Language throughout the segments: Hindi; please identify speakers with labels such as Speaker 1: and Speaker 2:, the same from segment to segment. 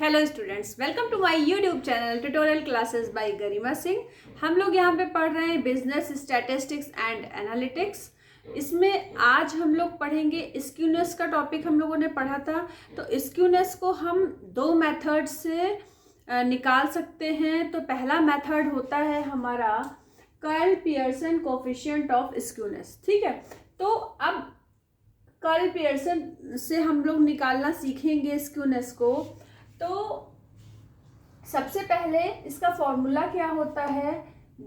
Speaker 1: Hello students, welcome to my YouTube channel tutorial classes by Garima Singh. हम लोग यहाँ पे पढ़ रहे हैं बिजनेस स्टैटिस्टिक्स एंड एनालिटिक्स। इसमें आज हम लोग पढ़ेंगे स्क्यूनेस का टॉपिक हम लोगों ने पढ़ा था। तो स्क्यूनेस को हम दो मेथड से निकाल सकते हैं। तो पहला मेथड होता है हमारा curl Pearson coefficient of skewness. ठीक है, तो अब कर्ल पियर्सन से हम लोग निकालना सीखेंगे स्क्यूनेस को। तो सबसे पहले इसका फॉर्मूला क्या होता है,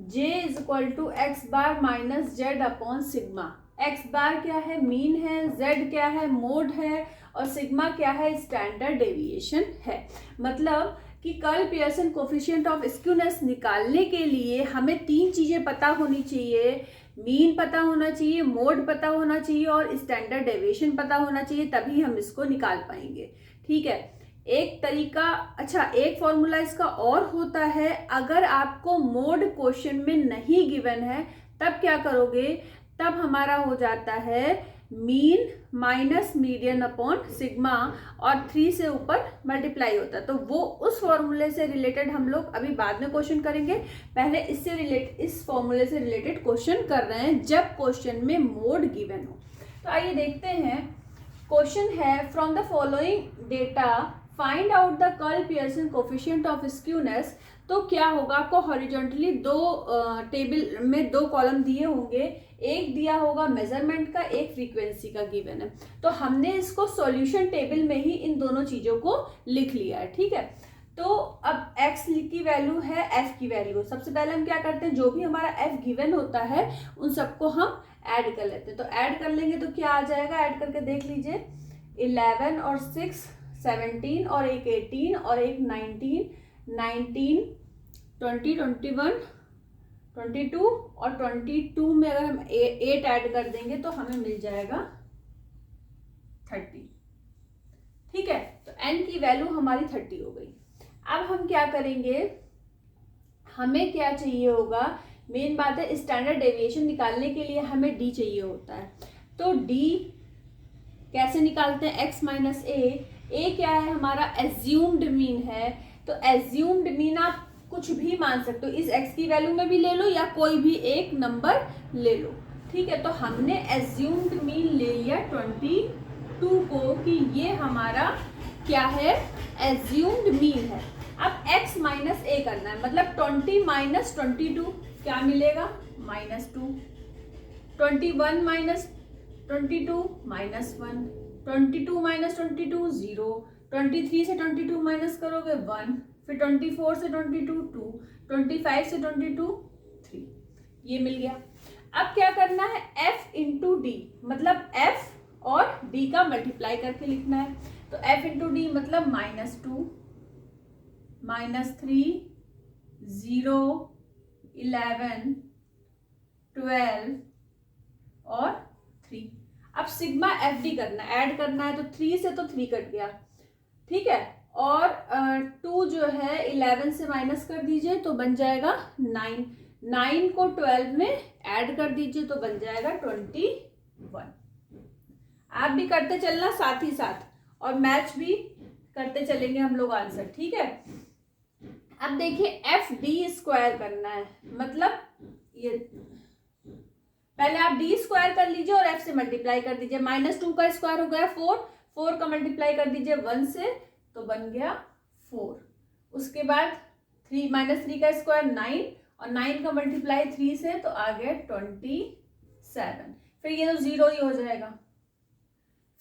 Speaker 1: J is equal to x bar minus z upon sigma. X bar क्या है, मीन है, जेड क्या है, मोड है, और सिग्मा क्या है, स्टैंडर्ड डेविएशन है। मतलब कि curl Pearson coefficient of skewness निकालने के लिए हमें तीन चीजें पता होनी चाहिए। मीन पता होना चाहिए, मोड पता होना चाहिए, और स्टैंडर्ड डेविएशन पता होना चाहिए, तभी हम इसको निकाल पाएंगे। ठीक है, एक तरीका, अच्छा एक फॉर्मूला इसका और होता है। अगर आपको मोड क्वेश्चन में नहीं गिवन है तब क्या करोगे, तब हमारा हो जाता है mean minus median upon sigma, और 3 से ऊपर मल्टीप्लाई होता है। तो वो उस फॉर्मूले से रिलेटेड हम लोग अभी बाद में क्वेश्चन करेंगे। पहले इस फॉर्मूले से रिलेटेड क्वेश्चन कर रहे हैं जब क्वेश्चन में मोड गिवन हो। तो आइए देखते हैं। क्वेश्चन है from the following data find out the curl Pearson coefficient of skewness. तो क्या होगा, आपको हॉरिजॉन्टली टेबल में दो कॉलम दिए होंगे, एक दिया होगा मेजरमेंट का, एक फ्रीक्वेंसी का गिवन है। तो हमने इसको सॉल्यूशन टेबल में ही इन दोनों चीजों को लिख लिया है। ठीक है, तो अब x की वैल्यू है, f की वैल्यू। सबसे पहले हम क्या करते हैं, जो भी हमारा f गिवन होता है उन सबको हम ऐड कर लेते हैं। तो ऐड कर लेंगे तो क्या आ जाएगा, ऐड करके देख लीजिए। 11 और 6 17, और एक 18, और एक 19 20 21 22, और 22 में अगर हम 8 ऐड कर देंगे तो हमें मिल जाएगा 30। ठीक है, तो n की वैल्यू हमारी 30 हो गई। अब हम क्या करेंगे, हमें क्या चाहिए होगा, मेन बात है स्टैंडर्ड डेविएशन निकालने के लिए हमें d चाहिए होता है। तो d कैसे निकालते हैं, x माइनस ए क्या है, हमारा एज्यूम्ड मीन है। तो एज्यूम्ड मीन आप कुछ भी मान सकते हो, इस x की वैल्यू में भी ले लो या कोई भी एक नंबर ले लो। ठीक है, तो हमने एज्यूम्ड मीन ले लिया 22 को कि ये हमारा क्या है, एज्यूम्ड मीन है। अब x माइनस ए करना है, मतलब 20 माइनस 22 क्या मिलेगा, -2। 21 माइनस 22 -1, 22 माइनस 22 0, 23 से 22 माइनस करोगे 1, फिर 24 से 22 2, 25 से 22 3, ये मिल गया। अब क्या करना है, f इंटू डी, मतलब f और d का मल्टीप्लाई करके लिखना है। तो f इंटू डी मतलब -2 -3 0 11 12 और 3। अब सिग्मा एफ डी करना है, ऐड करना है। तो 3 से तो 3 कट गया। ठीक है, और 2 जो है 11 से माइनस कर दीजिए तो बन जाएगा 9। 9 को 12 में ऐड कर दीजिए तो बन जाएगा 21। आप भी करते चलना साथ ही साथ, और मैच भी करते चलेंगे हम लोग आंसर। ठीक है, अब देखिए एफ डी स्क्वायर करना है, मतलब ये पहले आप डी स्क्वायर कर लीजिए और एफ से मल्टीप्लाई कर दीजिए। -2 का स्क्वायर हो गया 4, 4 का मल्टीप्लाई कर दीजिए 1 से तो बन गया 4। उसके बाद 3 -3 का स्क्वायर 9, और 9 का मल्टीप्लाई 3 से तो आ गया 27। फिर ये तो 0 ही हो जाएगा।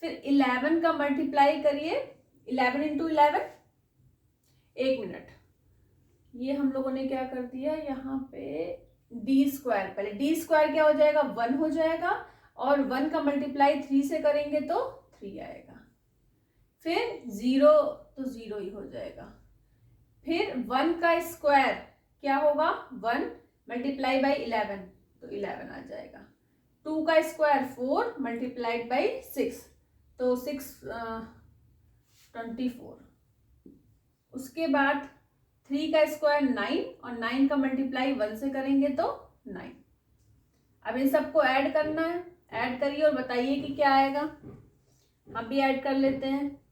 Speaker 1: फिर 11 का मल्टीप्लाई करिए, 11 इंटू 11, 1 मिनट, ये हम लोगों ने क्या कर दिया यहाँ पे, डी स्क्वायर। पहले डी स्क्वायर क्या हो जाएगा, 1 हो जाएगा, और 1 का मल्टीप्लाई 3 से करेंगे तो 3 आएगा। फिर 0 तो 0 ही हो जाएगा। फिर 1 का स्क्वायर क्या होगा, 1 मल्टीप्लाई बाई 11 तो 11 आ जाएगा। 2 का स्क्वायर 4 मल्टीप्लाइड बाई 6 तो 6 24। उसके बाद 3 का स्क्वायर 9, और 9 का मल्टीप्लाई 1 से करेंगे तो 9। अब इन सबको ऐड करना है, ऐड करिए और बताइए कि क्या आएगा। हम भी ऐड कर लेते हैं।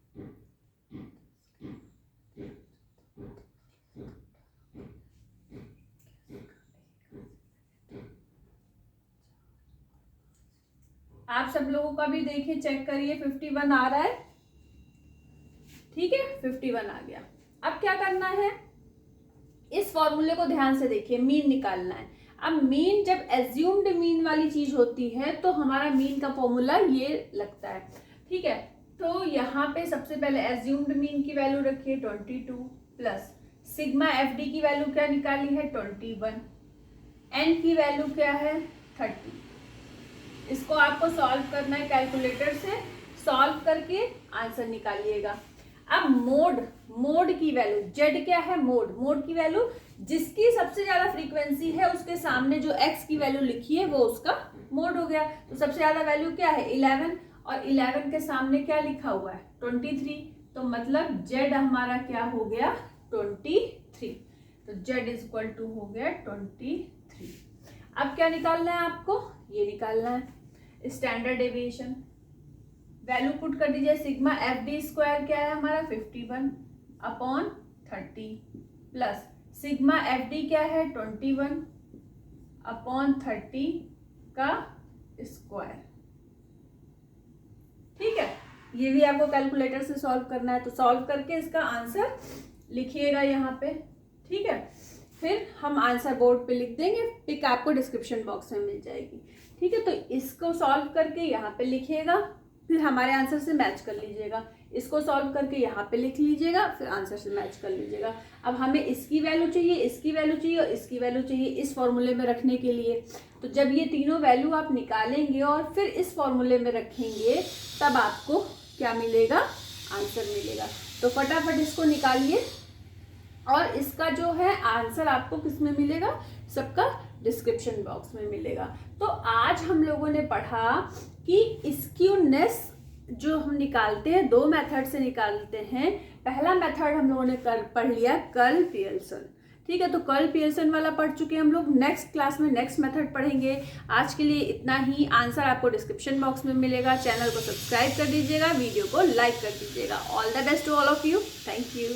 Speaker 1: आप सब लोगों का भी देखिए, चेक करिए 51 आ रहा है। ठीक है, 51 आ गया। अब क्या करना है, इस फॉर्मूले को ध्यान से देखिए, मीन निकालना है। अब मीन जब एज्यूम्ड मीन वाली चीज होती है तो हमारा मीन का फॉर्मूला ये लगता है। ठीक है, तो यहाँ पे सबसे पहले एज्यूम्ड मीन की वैल्यू रखिए 22 प्लस सिग्मा एफ डी की वैल्यू क्या निकाली है 21, एन की वैल्यू क्या है 30। इसको आपको सॉल्व करना है कैलकुलेटर से, सॉल्व करके आंसर निकालिएगा। अब मोड की वैल्यू, जेड क्या है मोड की वैल्यू, जिसकी सबसे ज्यादा फ्रीक्वेंसी है उसके सामने जो एक्स की वैल्यू लिखी है वो उसका मोड हो गया। तो सबसे ज्यादा वैल्यू क्या है 11, और 11 के सामने क्या लिखा हुआ है 23, तो मतलब जेड हमारा क्या हो गया 23। तो जेड इज इक्वल टू हो गया 23। अब क्या निकालना है आपको, ये निकालना है स्टैंडर्ड डेविएशन। वैल्यू पुट कर दीजिए, सिग्मा एफ डी स्क्वायर क्या है हमारा 51 upon 30 plus sigma F D क्या है 21 अपॉन 30 का स्क्वायर। ठीक है, ये भी आपको कैलकुलेटर से सॉल्व करना है, तो सॉल्व करके इसका आंसर लिखिएगा यहाँ पे। ठीक है, फिर हम आंसर बोर्ड पे लिख देंगे, पिक आपको डिस्क्रिप्शन बॉक्स में मिल जाएगी। ठीक है, तो इसको सॉल्व करके यहाँ पे लिखिएगा, फिर हमारे आंसर से मैच कर लीजिएगा। इसको सॉल्व करके यहाँ पे लिख लीजिएगा, फिर आंसर से मैच कर लीजिएगा। अब हमें इसकी वैल्यू चाहिए, इसकी वैल्यू चाहिए और इसकी वैल्यू चाहिए इस फॉर्मूले में रखने के लिए। तो जब ये तीनों वैल्यू आप निकालेंगे और फिर इस फॉर्मूले में रखेंगे तब आपको क्या मिलेगा, आंसर मिलेगा। तो फटाफट इसको निकालिए, और इसका जो है आंसर आपको किस में मिलेगा, सबका डिस्क्रिप्शन बॉक्स में मिलेगा। तो आज हम लोगों ने पढ़ा कि स्क्यूनेस जो हम निकालते हैं दो मेथड से निकालते हैं। पहला मेथड हम लोगों ने पढ़ लिया कर्ल पियर्सन। ठीक है, तो कर्ल पियर्सन वाला पढ़ चुके हैं हम लोग। नेक्स्ट क्लास में नेक्स्ट मेथड पढ़ेंगे। आज के लिए इतना ही। आंसर आपको डिस्क्रिप्शन बॉक्स में मिलेगा। चैनल को सब्सक्राइब कर दीजिएगा, वीडियो को लाइक कर दीजिएगा। All the best to all of you. Thank you.